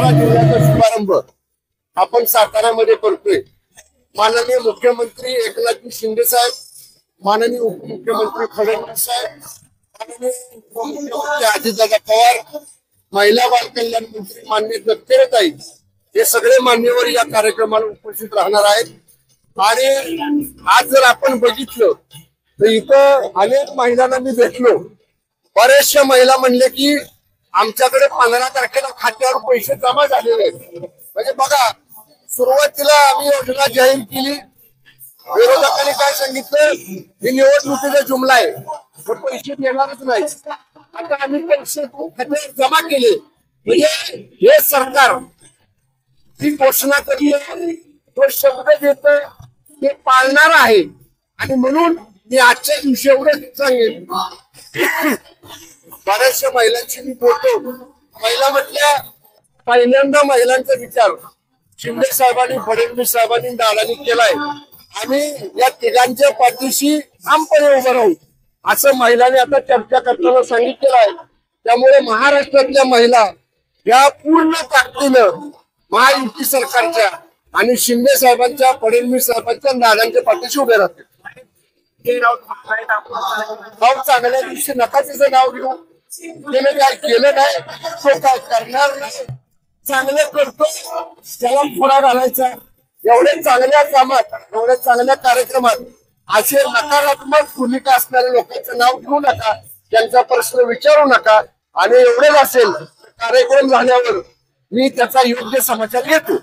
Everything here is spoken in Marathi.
सातारा जिल्ह्याचा शुभारंभ आपण साताऱ्यामध्ये करतोय। माननीय मुख्यमंत्री एकनाथ शिंदे साहेब, माननीय उपमुख्यमंत्री फडणवीस साहेब, माननीय उपमुख्यमंत्री अजितदादा पवार, महिला बाल कल्याण मंत्री माननीय दत्तात्रय हे सगळे मान्यवर या कार्यक्रमाला उपस्थित राहणार आहेत। आणि आज जर आपण बघितलं तर इथं अनेक महिलांना मी भेटलो। बऱ्याचशा महिला म्हणले की आमच्याकडे 15 तारखेला खात्यावर पैसे जमा झालेले आहेत। म्हणजे बघा, सुरुवातीला आम्ही योजना जाहीर केली, विरोधकांनी काय सांगितलं, ही निवडणुकीचा जुमला आहे, पैसे देणारच नाही। आता आम्ही पैसे खात्यावर जमा केले, म्हणजे हे सरकार जी घोषणा करते, तो शब्द देत ते पाळणार आहे। आणि म्हणून मी आजच्या दिवशी एवढंच सांगेन, बऱ्याचशा महिलांची मी बोलतो, महिला म्हटल्या पहिल्यांदा महिलांचा विचार शिंदे साहेबांनी, फडणवीस साहेबांनी, दादांनी केलाय। आम्ही या तिघांच्या पाठीशी ठामपणे उभं राहू असं महिलांनी आता चर्चा करताना सांगितलेलं आहे। त्यामुळे महाराष्ट्रातल्या महिला या पूर्ण ताकदीनं महायुती सरकारच्या आणि शिंदे साहेबांच्या, फडणवीस साहेबांच्या, दादांच्या पाठीशी उभे राहतील। भाऊ चांगल्या दिवशी नका तिचं नाव घेऊ, त्याने काय केलं नाही, तो काय करणार नाही, चांगलं करतो त्याला पुढा घालायचा। एवढ्या चांगल्या कामात, एवढ्या चांगल्या कार्यक्रमात असे नकारात्मक भूमिका असणाऱ्या लोकांचं नाव घेऊ नका, त्यांचा प्रश्न विचारू नका। आणि एवढंच असेल कार्यक्रम झाल्यावर मी त्याचा योग्य समाचार घेतो।